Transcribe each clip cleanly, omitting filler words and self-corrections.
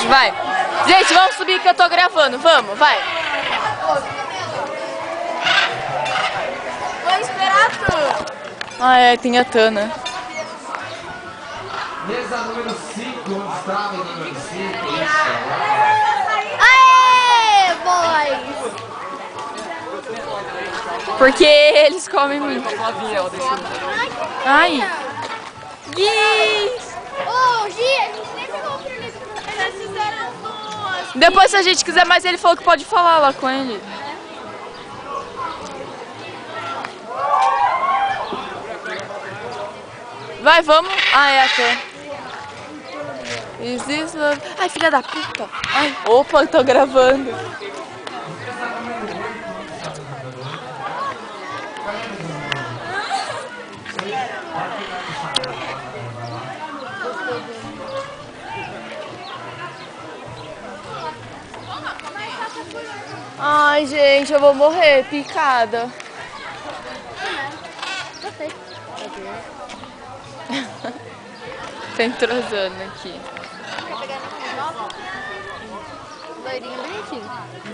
Vai. Gente, vamos subir que eu tô gravando. Vamos, vai. Vou esperar tu. Ah, é, tem a Tana. Mesa número 5, Gustavo número 5. Aê, boys! Porque eles comem muito. Ai. Yes. Ô, Gi, a gente nem pegou o pirulito. Eles fizeram duas. Depois, se a gente quiser mais, ele falou que pode falar lá com ele. Vai, vamos. Ah, é até. Is this love? Ai, filha da puta. Ai, opa, eu tô gravando. Ai, gente, eu vou morrer picada. Tá entrosando aqui. Loirinho bonitinho.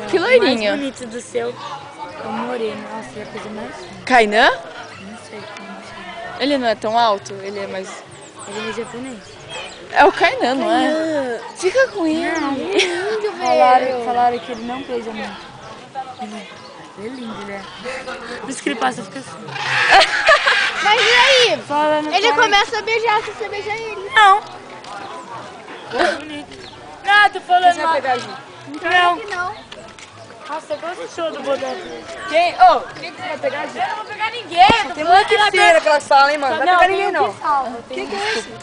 Que loirinho? O mais bonito do seu é o moreno. Nossa, é a coisa mais linda. Kainan? Não sei como chama. Ele não é tão alto? Ele é mais... Ele é japonês. É o Kainan, não é? Fica com ele. Lindo, velho. Falaram que ele não beija muito. Ele é lindo, ele é. Por isso que ele passa e fica assim. Mas e aí? Falando, Ele começa a beijar se você beijar ele. Não. Bonito. Não, tô falando. Você vai pegar a gente? Não. Que não. Nossa, eu gosto do show do Bodé. Quem? Ô, quem que você vai pegar, gente? Eu não vou pegar ninguém. Tem muita cera que elas falam, hein, mano? Não vai pegar ninguém, não. Quem que é esse?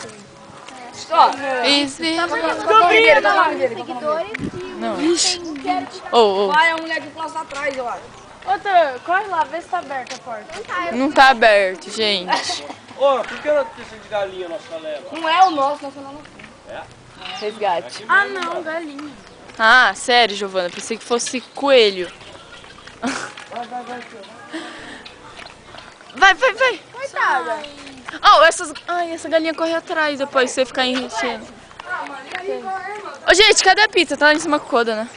Ó, isso. Seguidores. Não. Ô, ô. Pai, a mulher de plaça atrás, eu acho. Outra, corre lá, vê se tá aberta a porta. Não tá aberto, gente. Ô, por que não tem de galinha na sua leva? Não é o nosso, nós falamos. Resgate. Ah, não, galinha. Ah, sério, Giovana. Pensei que fosse coelho. Vai, vai, vai. Coitada. Oh, essas... Ai, essa galinha corre atrás depois você ficar enchendo. Ô, gente, cadê a pizza? Tá lá em cima com a coda, né?